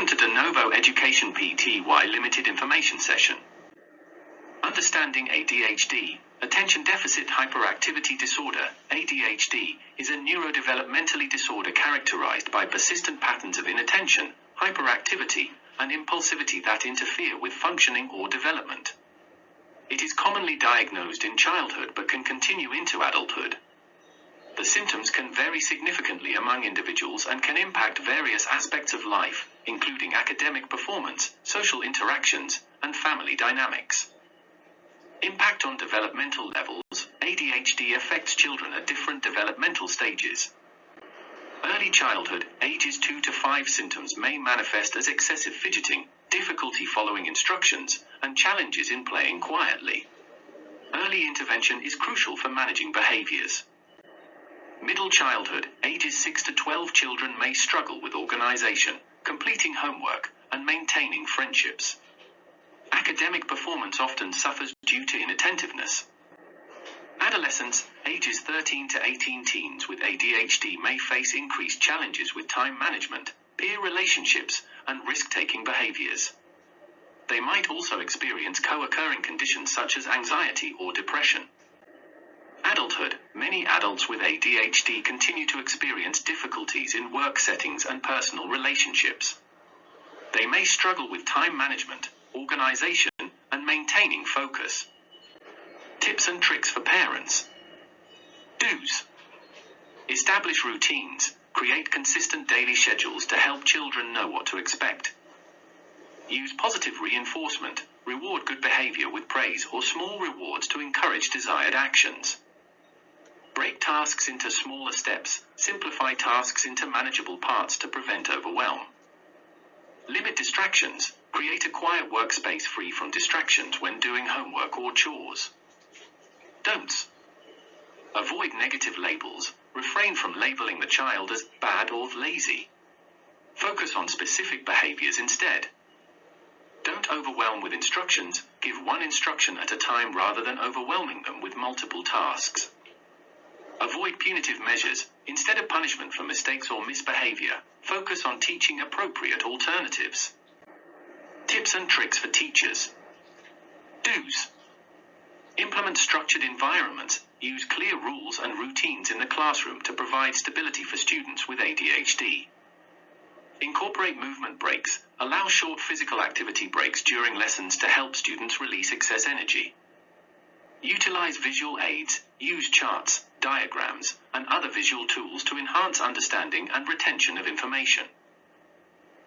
to the Novo Education Pty Ltd information session. Understanding ADHD, Attention Deficit Hyperactivity Disorder, ADHD, is a neurodevelopmentally disorder characterized by persistent patterns of inattention, hyperactivity, and impulsivity that interfere with functioning or development. It is commonly diagnosed in childhood but can continue into adulthood. The symptoms can vary significantly among individuals and can impact various aspects of life, including academic performance, social interactions, and family dynamics. Impact on developmental levels. ADHD affects children at different developmental stages. Early childhood, ages 2 to 5 symptoms may manifest as excessive fidgeting, difficulty following instructions, and challenges in playing quietly. Early intervention is crucial for managing behaviors. Middle childhood, ages 6 to 12 children may struggle with organization, completing homework, and maintaining friendships. Academic performance often suffers due to inattentiveness. Adolescents, ages 13 to 18 teens with ADHD may face increased challenges with time management, peer relationships, and risk-taking behaviors. They might also experience co-occurring conditions such as anxiety or depression. Adulthood, many adults with ADHD continue to experience difficulties in work settings and personal relationships. They may struggle with time management, organization, and maintaining focus. Tips and tricks for parents. Do's. Establish routines. Create consistent daily schedules to help children know what to expect. Use positive reinforcement. Reward good behavior with praise or small rewards to encourage desired actions. Break tasks into smaller steps. Simplify tasks into manageable parts to prevent overwhelm. Limit distractions. Create a quiet workspace free from distractions when doing homework or chores. Don'ts. Avoid negative labels. Refrain from labeling the child as bad or lazy. Focus on specific behaviors instead. Don't overwhelm with instructions. Give one instruction at a time rather than overwhelming them with multiple tasks. Avoid punitive measures. Instead of punishment for mistakes or misbehavior, focus on teaching appropriate alternatives. Tips and tricks for teachers. Do's. Implement structured environments. Use clear rules and routines in the classroom to provide stability for students with ADHD. Incorporate movement breaks. Allow short physical activity breaks during lessons to help students release excess energy. Utilize visual aids. Use charts, diagrams, and other visual tools to enhance understanding and retention of information.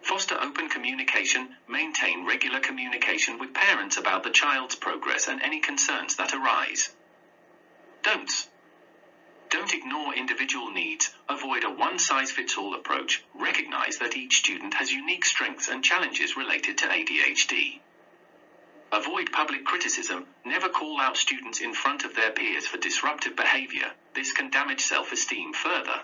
Foster open communication. Maintain regular communication with parents about the child's progress and any concerns that arise. Don'ts. Don't ignore individual needs. Avoid a one-size-fits-all approach. Recognize that each student has unique strengths and challenges related to ADHD. Avoid public criticism. Never call out students in front of their peers for disruptive behavior. This can damage self-esteem further.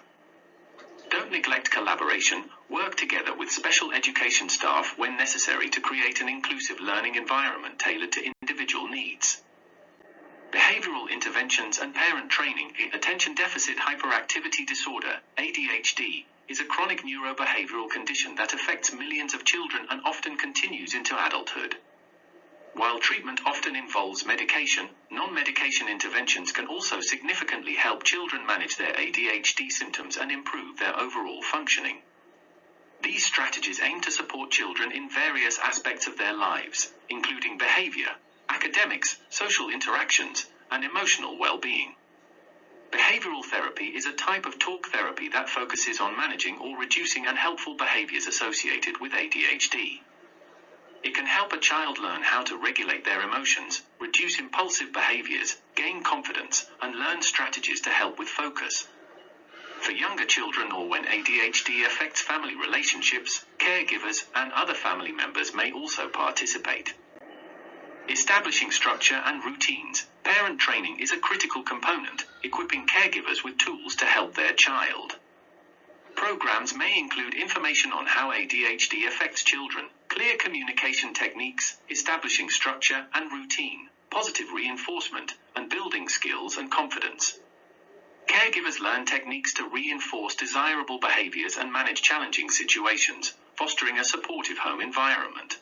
Don't neglect collaboration. Work together with special education staff when necessary to create an inclusive learning environment tailored to individual needs. Behavioral interventions and parent training. Attention Deficit Hyperactivity Disorder, ADHD, is a chronic neurobehavioral condition that affects millions of children and often continues into adulthood. While treatment often involves medication, non-medication interventions can also significantly help children manage their ADHD symptoms and improve their overall functioning. These strategies aim to support children in various aspects of their lives, including behavior, academics, social interactions, and emotional well-being. Behavioral therapy is a type of talk therapy that focuses on managing or reducing unhelpful behaviors associated with ADHD. It can help a child learn how to regulate their emotions, reduce impulsive behaviors, gain confidence, and learn strategies to help with focus. For younger children or when ADHD affects family relationships, caregivers and other family members may also participate. Establishing structure and routines. Parent training is a critical component, equipping caregivers with tools to help their child. Programs may include information on how ADHD affects children, clear communication techniques, establishing structure and routine, positive reinforcement, and building skills and confidence. Caregivers learn techniques to reinforce desirable behaviors and manage challenging situations, fostering a supportive home environment.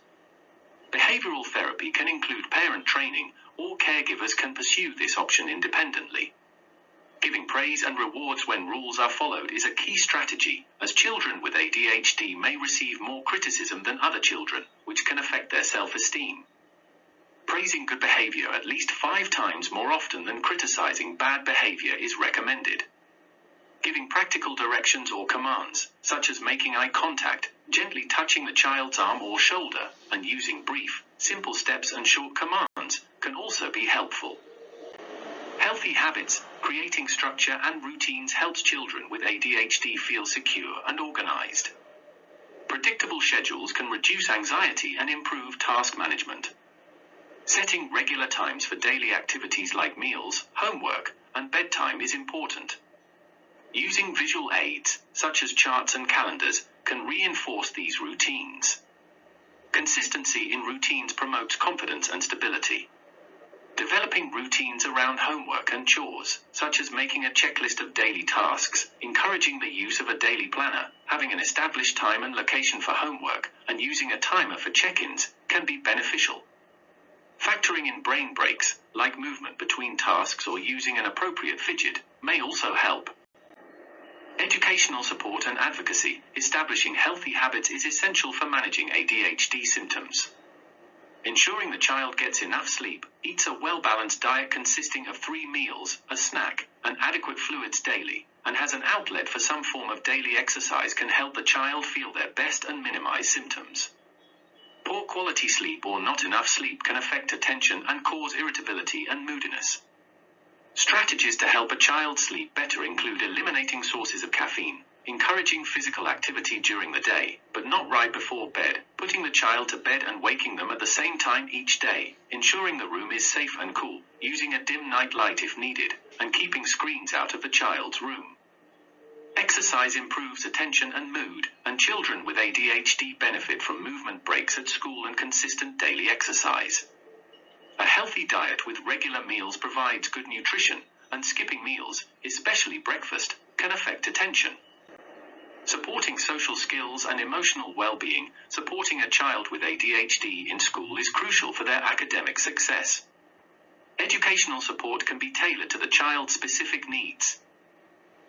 Behavioral therapy can include parent training, or caregivers can pursue this option independently. Giving praise and rewards when rules are followed is a key strategy, as children with ADHD may receive more criticism than other children, which can affect their self-esteem. Praising good behavior at least 5 times more often than criticizing bad behavior is recommended. Giving practical directions or commands, such as making eye contact, gently touching the child's arm or shoulder, and using brief, simple steps and short commands, can also be helpful. Healthy habits, creating structure and routines helps children with ADHD feel secure and organized. Predictable schedules can reduce anxiety and improve task management. Setting regular times for daily activities like meals, homework, and bedtime is important. Using visual aids, such as charts and calendars, can reinforce these routines. Consistency in routines promotes confidence and stability. Developing routines around homework and chores, such as making a checklist of daily tasks, encouraging the use of a daily planner, having an established time and location for homework, and using a timer for check-ins, can be beneficial. Factoring in brain breaks, like movement between tasks or using an appropriate fidget, may also help. Educational support and advocacy. Establishing healthy habits is essential for managing ADHD symptoms. Ensuring the child gets enough sleep, eats a well-balanced diet consisting of 3 meals, a snack, and adequate fluids daily, and has an outlet for some form of daily exercise can help the child feel their best and minimize symptoms. Poor quality sleep or not enough sleep can affect attention and cause irritability and moodiness. Strategies to help a child sleep better include eliminating sources of caffeine, encouraging physical activity during the day, but not right before bed, putting the child to bed and waking them at the same time each day, ensuring the room is safe and cool, using a dim night light if needed, and keeping screens out of the child's room. Exercise improves attention and mood, and children with ADHD benefit from movement breaks at school and consistent daily exercise. A healthy diet with regular meals provides good nutrition, and skipping meals, especially breakfast, can affect attention. Supporting social skills and emotional well-being. Supporting a child with ADHD in school is crucial for their academic success. Educational support can be tailored to the child's specific needs.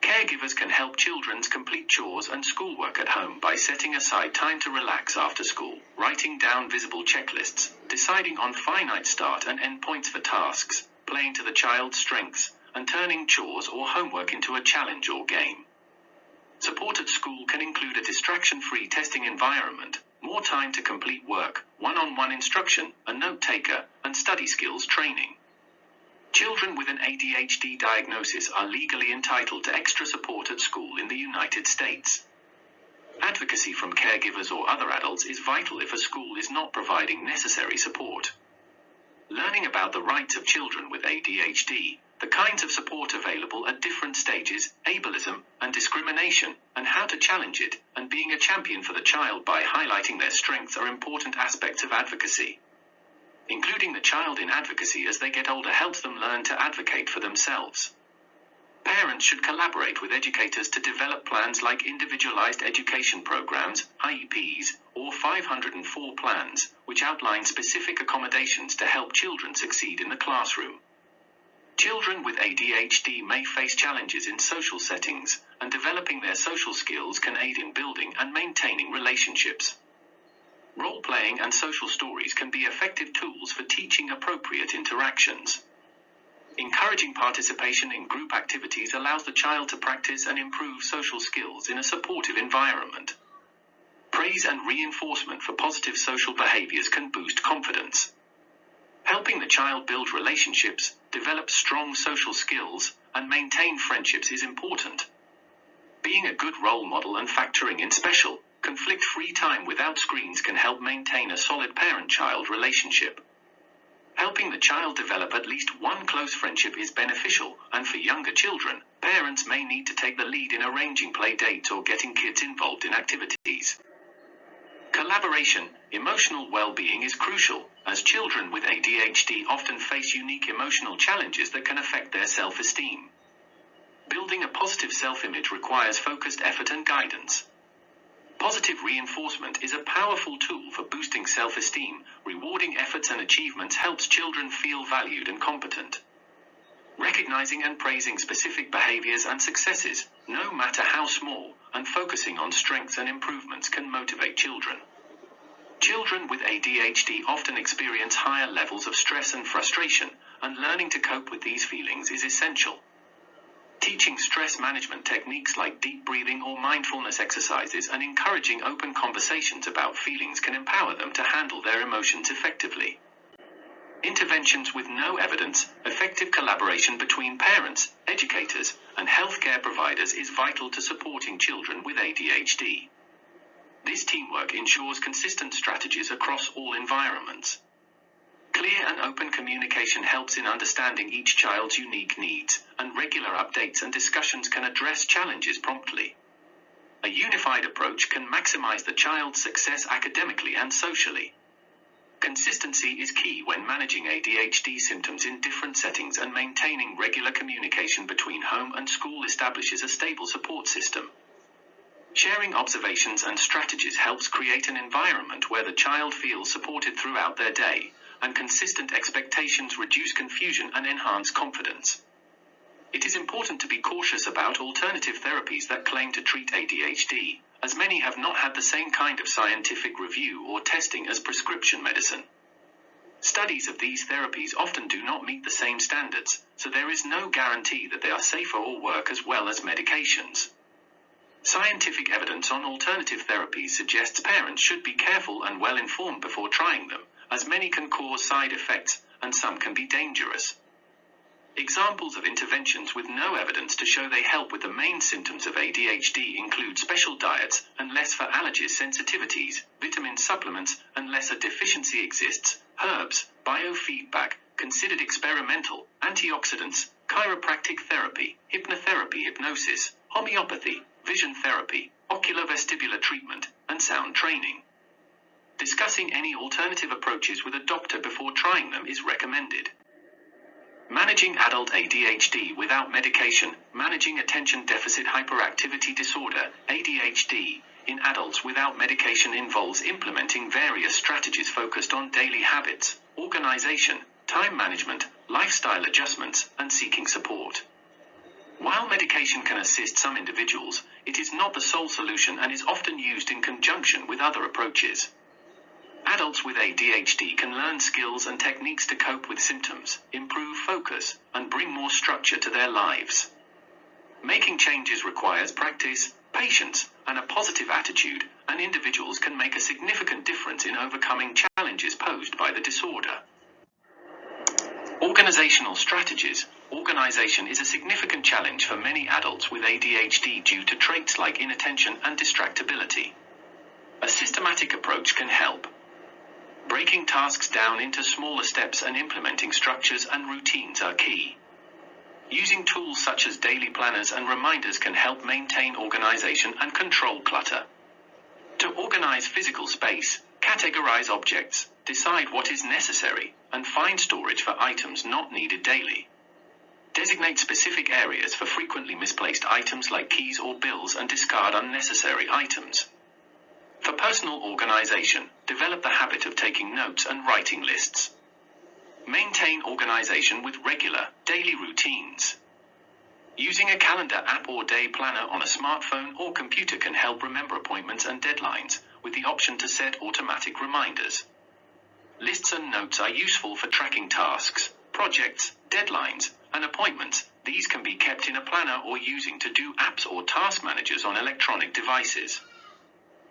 Caregivers can help children complete chores and schoolwork at home by setting aside time to relax after school, writing down visible checklists, deciding on finite start and end points for tasks, playing to the child's strengths, and turning chores or homework into a challenge or game. Support at school can include a distraction-free testing environment, more time to complete work, one-on-one instruction, a note-taker, and study skills training. Children with an ADHD diagnosis are legally entitled to extra support at school in the United States. Advocacy from caregivers or other adults is vital if a school is not providing necessary support. Learning about the rights of children with ADHD, the kinds of support available at different stages, ableism and discrimination, and how to challenge it, and being a champion for the child by highlighting their strengths are important aspects of advocacy. Including the child in advocacy as they get older helps them learn to advocate for themselves. Parents should collaborate with educators to develop plans like individualized education programs, IEPs, or 504 plans, which outline specific accommodations to help children succeed in the classroom. Children with ADHD may face challenges in social settings, and developing their social skills can aid in building and maintaining relationships. Role-playing and social stories can be effective tools for teaching appropriate interactions. Encouraging participation in group activities allows the child to practice and improve social skills in a supportive environment. Praise and reinforcement for positive social behaviors can boost confidence. Helping the child build relationships, develop strong social skills, and maintain friendships is important. Being a good role model and factoring in special, conflict-free time without screens can help maintain a solid parent-child relationship. Helping the child develop at least one close friendship is beneficial, and for younger children, parents may need to take the lead in arranging play dates or getting kids involved in activities. Collaboration, emotional well-being is crucial, as children with ADHD often face unique emotional challenges that can affect their self-esteem. Building a positive self-image requires focused effort and guidance. Positive reinforcement is a powerful tool for boosting self-esteem. Rewarding efforts and achievements helps children feel valued and competent. Recognizing and praising specific behaviors and successes, no matter how small, and focusing on strengths and improvements can motivate children. Children with ADHD often experience higher levels of stress and frustration, and learning to cope with these feelings is essential. Teaching stress management techniques like deep breathing or mindfulness exercises and encouraging open conversations about feelings can empower them to handle their emotions effectively. Interventions with no evidence, effective collaboration between parents, educators, and healthcare providers is vital to supporting children with ADHD. This teamwork ensures consistent strategies across all environments. Clear and open communication helps in understanding each child's unique needs, and regular updates and discussions can address challenges promptly. A unified approach can maximize the child's success academically and socially. Consistency is key when managing ADHD symptoms in different settings, and maintaining regular communication between home and school establishes a stable support system. Sharing observations and strategies helps create an environment where the child feels supported throughout their day, and consistent expectations reduce confusion and enhance confidence. It is important to be cautious about alternative therapies that claim to treat ADHD, as many have not had the same kind of scientific review or testing as prescription medicine. Studies of these therapies often do not meet the same standards, so there is no guarantee that they are safer or work as well as medications. Scientific evidence on alternative therapies suggests parents should be careful and well informed before trying them, as many can cause side effects, and some can be dangerous. Examples of interventions with no evidence to show they help with the main symptoms of ADHD include special diets, unless for allergies, sensitivities, vitamin supplements, unless a deficiency exists, herbs, biofeedback, considered experimental, antioxidants, chiropractic therapy, hypnotherapy, hypnosis, homeopathy, vision therapy, oculovestibular treatment, and sound training. Discussing any alternative approaches with a doctor before trying them is recommended. Managing adult ADHD without medication. Managing attention deficit hyperactivity disorder, ADHD, in adults without medication involves implementing various strategies focused on daily habits, organization, time management, lifestyle adjustments, and seeking support. While medication can assist some individuals, it is not the sole solution and is often used in conjunction with other approaches. Adults with ADHD can learn skills and techniques to cope with symptoms, improve focus, and bring more structure to their lives. Making changes requires practice, patience, and a positive attitude, and individuals can make a significant difference in overcoming challenges posed by the disorder. Organizational strategies. Organization is a significant challenge for many adults with ADHD due to traits like inattention and distractibility. A systematic approach can help. Breaking tasks down into smaller steps and implementing structures and routines are key. Using tools such as daily planners and reminders can help maintain organization and control clutter. To organize physical space, categorize objects, decide what is necessary, and find storage for items not needed daily. Designate specific areas for frequently misplaced items like keys or bills and discard unnecessary items. For personal organization, develop the habit of taking notes and writing lists. Maintain organization with regular, daily routines. Using a calendar app or day planner on a smartphone or computer can help remember appointments and deadlines, with the option to set automatic reminders. Lists and notes are useful for tracking tasks, projects, deadlines, and appointments. These can be kept in a planner or using to-do apps or task managers on electronic devices.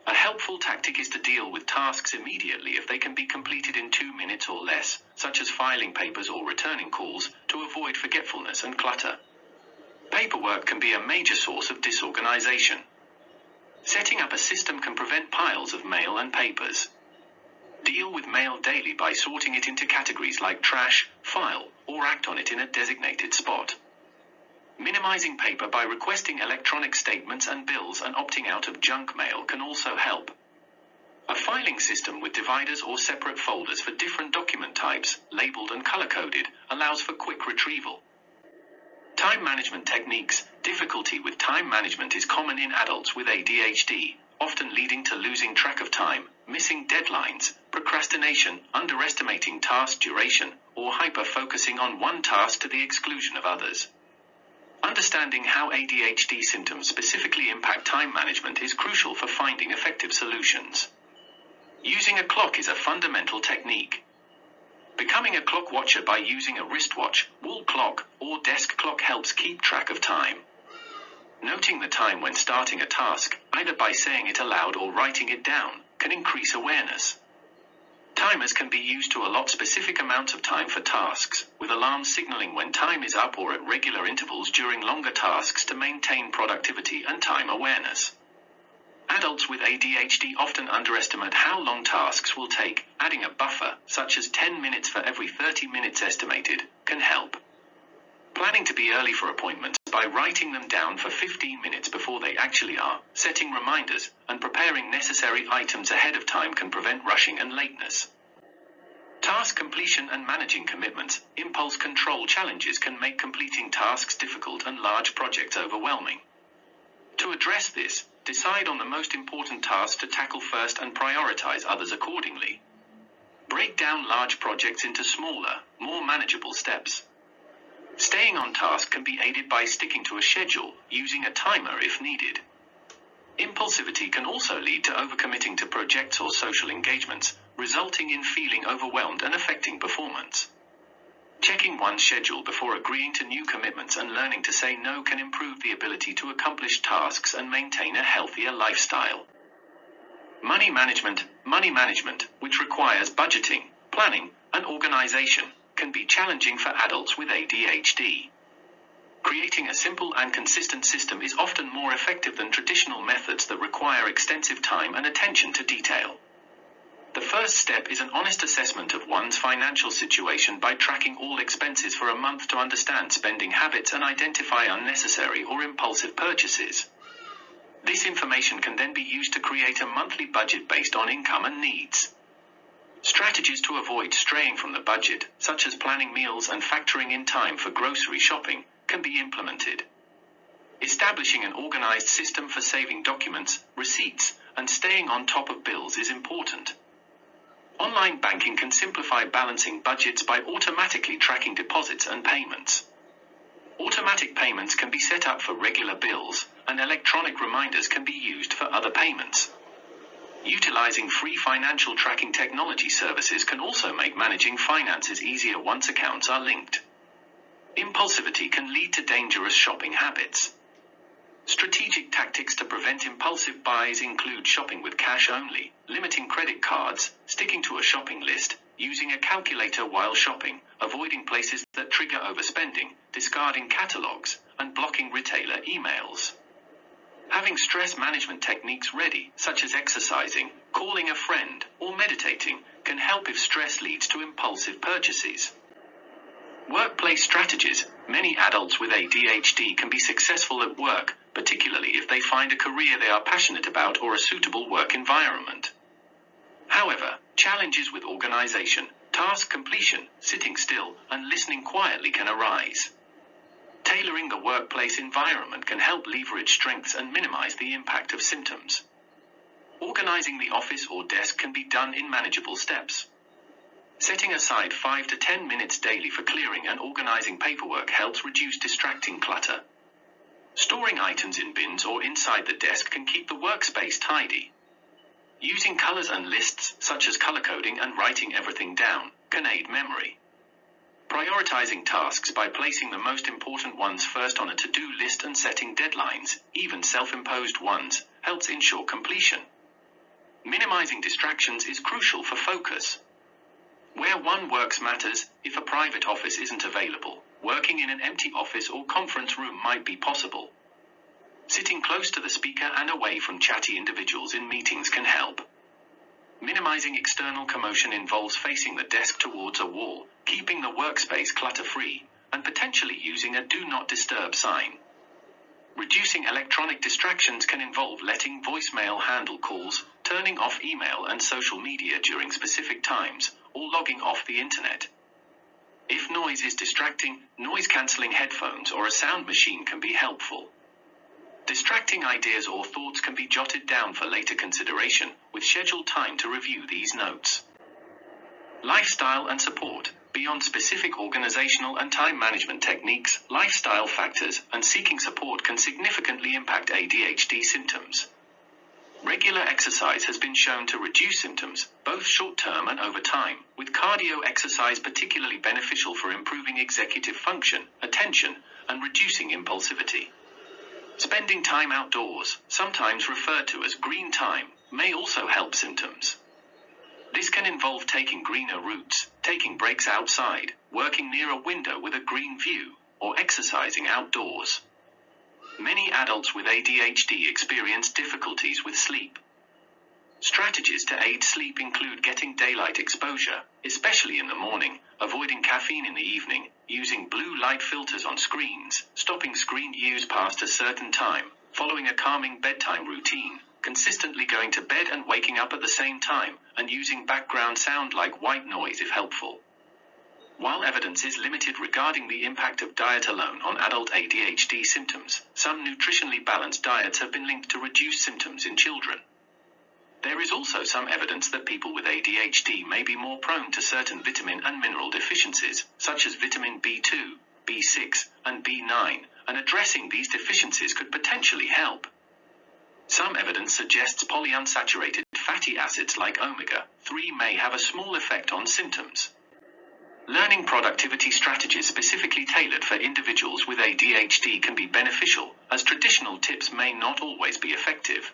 A helpful tactic is to deal with tasks immediately if they can be completed in 2 minutes or less, such as filing papers or returning calls, to avoid forgetfulness and clutter. Paperwork can be a major source of disorganization. Setting up a system can prevent piles of mail and papers. Deal with mail daily by sorting it into categories like trash, file, or act on it in a designated spot. Minimizing paper by requesting electronic statements and bills and opting out of junk mail can also help. A filing system with dividers or separate folders for different document types, labeled and color-coded, allows for quick retrieval. Time management techniques. Difficulty with time management is common in adults with ADHD, often leading to losing track of time, missing deadlines, procrastination, underestimating task duration, or hyper-focusing on one task to the exclusion of others. Understanding how ADHD symptoms specifically impact time management is crucial for finding effective solutions. Using a clock is a fundamental technique. Becoming a clock watcher by using a wristwatch, wall clock, or desk clock helps keep track of time. Noting the time when starting a task, either by saying it aloud or writing it down, can increase awareness. Timers can be used to allot specific amounts of time for tasks, with alarms signaling when time is up or at regular intervals during longer tasks to maintain productivity and time awareness. Adults with ADHD often underestimate how long tasks will take. Adding a buffer, such as 10 minutes for every 30 minutes estimated, can help. Planning to be early for appointments by writing them down for 15 minutes before they actually are, setting reminders, and preparing necessary items ahead of time can prevent rushing and lateness. Task completion and managing commitments. Impulse control challenges can make completing tasks difficult and large projects overwhelming. To address this, decide on the most important tasks to tackle first and prioritize others accordingly. Break down large projects into smaller, more manageable steps. Staying on task can be aided by sticking to a schedule, using a timer if needed. Impulsivity can also lead to overcommitting to projects or social engagements, resulting in feeling overwhelmed and affecting performance. Checking one's schedule before agreeing to new commitments and learning to say no can improve the ability to accomplish tasks and maintain a healthier lifestyle. Money management, which requires budgeting, planning, and organization, can be challenging for adults with ADHD. Creating a simple and consistent system is often more effective than traditional methods that require extensive time and attention to detail. The first step is an honest assessment of one's financial situation by tracking all expenses for a month to understand spending habits and identify unnecessary or impulsive purchases. This information can then be used to create a monthly budget based on income and needs. Strategies to avoid straying from the budget, such as planning meals and factoring in time for grocery shopping, can be implemented. Establishing an organized system for saving documents, receipts, and staying on top of bills is important. Online banking can simplify balancing budgets by automatically tracking deposits and payments. Automatic payments can be set up for regular bills, and electronic reminders can be used for other payments. Utilizing free financial tracking technology services can also make managing finances easier once accounts are linked. Impulsivity can lead to dangerous shopping habits. Strategic tactics to prevent impulsive buys include shopping with cash only, limiting credit cards, sticking to a shopping list, using a calculator while shopping, avoiding places that trigger overspending, discarding catalogs, and blocking retailer emails. Having stress management techniques ready, such as exercising, calling a friend, or meditating, can help if stress leads to impulsive purchases. Workplace strategies. Many adults with ADHD can be successful at work, particularly if they find a career they are passionate about or a suitable work environment. However, challenges with organization, task completion, sitting still, and listening quietly can arise. Tailoring the workplace environment can help leverage strengths and minimize the impact of symptoms. Organizing the office or desk can be done in manageable steps. Setting aside 5 to 10 minutes daily for clearing and organizing paperwork helps reduce distracting clutter. Storing items in bins or inside the desk can keep the workspace tidy. Using colors and lists, such as color coding and writing everything down, can aid memory. Prioritizing tasks by placing the most important ones first on a to-do list and setting deadlines, even self-imposed ones, helps ensure completion. Minimizing distractions is crucial for focus. Where one works matters. If a private office isn't available, working in an empty office or conference room might be possible. Sitting close to the speaker and away from chatty individuals in meetings can help. Minimizing external commotion involves facing the desk towards a wall, keeping the workspace clutter-free, and potentially using a Do Not Disturb sign. Reducing electronic distractions can involve letting voicemail handle calls, turning off email and social media during specific times, or logging off the internet. If noise is distracting, noise-canceling headphones or a sound machine can be helpful. Distracting ideas or thoughts can be jotted down for later consideration, with scheduled time to review these notes. Lifestyle and support. Beyond specific organizational and time management techniques, lifestyle factors and seeking support can significantly impact ADHD symptoms. Regular exercise has been shown to reduce symptoms, both short-term and over time, with cardio exercise particularly beneficial for improving executive function, attention, and reducing impulsivity. Spending time outdoors, sometimes referred to as green time, may also help symptoms. This can involve taking greener routes, taking breaks outside, working near a window with a green view, or exercising outdoors. Many adults with ADHD experience difficulties with sleep. Strategies to aid sleep include getting daylight exposure, especially in the morning, avoiding caffeine in the evening, using blue light filters on screens, stopping screen use past a certain time, following a calming bedtime routine, consistently going to bed and waking up at the same time, and using background sound like white noise if helpful. While evidence is limited regarding the impact of diet alone on adult ADHD symptoms, some nutritionally balanced diets have been linked to reduced symptoms in children. There is also some evidence that people with ADHD may be more prone to certain vitamin and mineral deficiencies, such as vitamin B2, B6, and B9, and addressing these deficiencies could potentially help. Some evidence suggests polyunsaturated fatty acids like omega-3 may have a small effect on symptoms. Learning productivity strategies specifically tailored for individuals with ADHD can be beneficial, as traditional tips may not always be effective.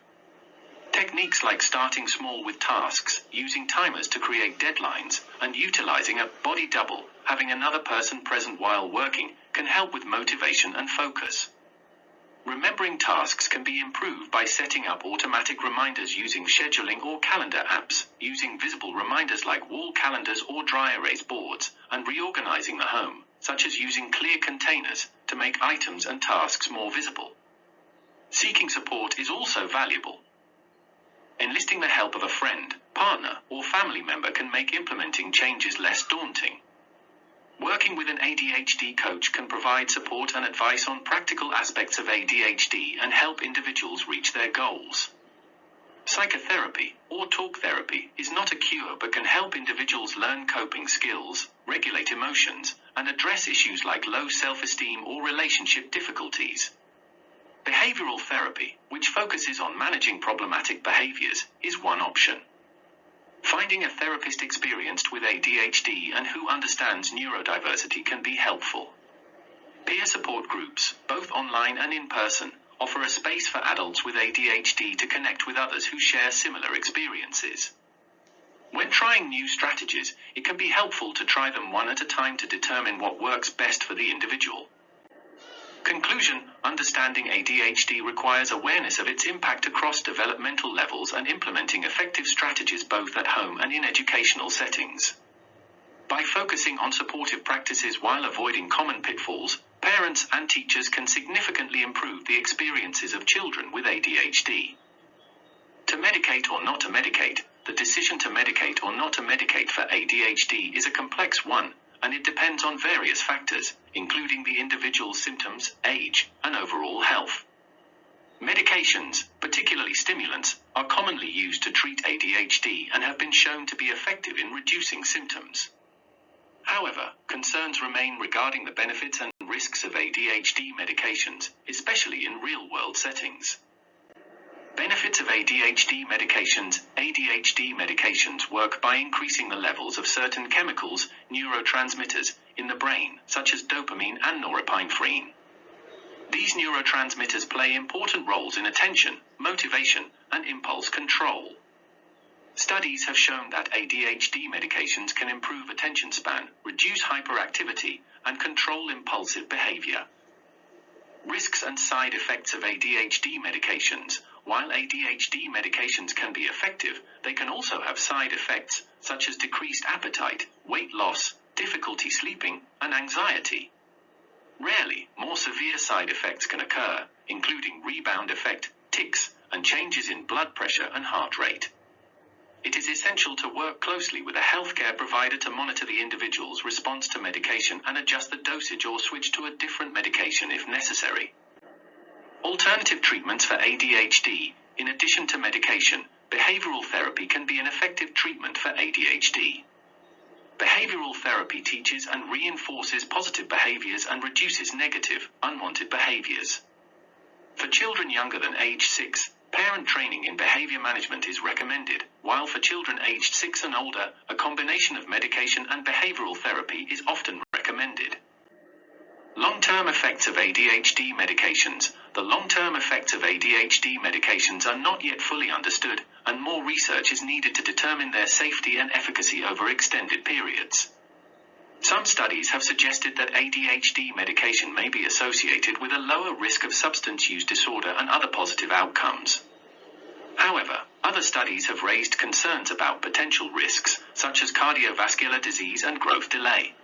Techniques like starting small with tasks, using timers to create deadlines, and utilizing a body double, having another person present while working, can help with motivation and focus. Remembering tasks can be improved by setting up automatic reminders using scheduling or calendar apps, using visible reminders like wall calendars or dry erase boards, and reorganizing the home, such as using clear containers, to make items and tasks more visible. Seeking support is also valuable. Enlisting the help of a friend, partner, or family member can make implementing changes less daunting. Working with an ADHD coach can provide support and advice on practical aspects of ADHD and help individuals reach their goals. Psychotherapy, or talk therapy, is not a cure but can help individuals learn coping skills, regulate emotions, and address issues like low self-esteem or relationship difficulties. Behavioral therapy, which focuses on managing problematic behaviors, is one option. Finding a therapist experienced with ADHD and who understands neurodiversity can be helpful. Peer support groups, both online and in person, offer a space for adults with ADHD to connect with others who share similar experiences. When trying new strategies, it can be helpful to try them one at a time to determine what works best for the individual. Conclusion: understanding ADHD requires awareness of its impact across developmental levels and implementing effective strategies both at home and in educational settings. By focusing on supportive practices while avoiding common pitfalls, parents and teachers can significantly improve the experiences of children with ADHD. To medicate or not to medicate, the decision to medicate or not to medicate for ADHD is a complex one, and it depends on various factors, including the individual's symptoms, age, and overall health. Medications, particularly stimulants, are commonly used to treat ADHD and have been shown to be effective in reducing symptoms. However, concerns remain regarding the benefits and risks of ADHD medications, especially in real-world settings. Benefits of ADHD medications. ADHD medications work by increasing the levels of certain chemicals, neurotransmitters, in the brain, such as dopamine and norepinephrine. These neurotransmitters play important roles in attention, motivation, and impulse control. Studies have shown that ADHD medications can improve attention span, reduce hyperactivity, and control impulsive behavior. Risks and side effects of ADHD medications. While ADHD medications can be effective, they can also have side effects, such as decreased appetite, weight loss, difficulty sleeping, and anxiety. Rarely, more severe side effects can occur, including rebound effect, tics, and changes in blood pressure and heart rate. It is essential to work closely with a healthcare provider to monitor the individual's response to medication and adjust the dosage or switch to a different medication if necessary. Alternative treatments for ADHD. In addition to medication, behavioral therapy can be an effective treatment for ADHD. Behavioral therapy teaches and reinforces positive behaviors and reduces negative, unwanted behaviors. For children younger than age 6, parent training in behavior management is recommended, while for children aged 6 and older, a combination of medication and behavioral therapy is often recommended. Long-term effects of ADHD medications. The long-term effects of ADHD medications are not yet fully understood, and more research is needed to determine their safety and efficacy over extended periods. Some studies have suggested that ADHD medication may be associated with a lower risk of substance use disorder and other positive outcomes. However, other studies have raised concerns about potential risks, such as cardiovascular disease and growth delay.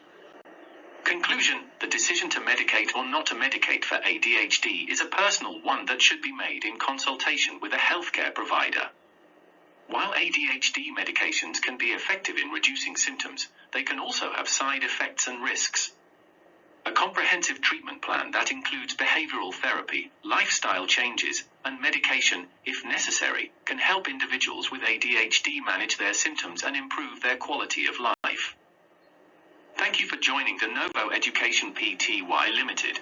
Conclusion: the decision to medicate or not to medicate for ADHD is a personal one that should be made in consultation with a healthcare provider. While ADHD medications can be effective in reducing symptoms, they can also have side effects and risks. A comprehensive treatment plan that includes behavioral therapy, lifestyle changes, and medication, if necessary, can help individuals with ADHD manage their symptoms and improve their quality of life. Thank you for joining the Novo Education Pty Ltd.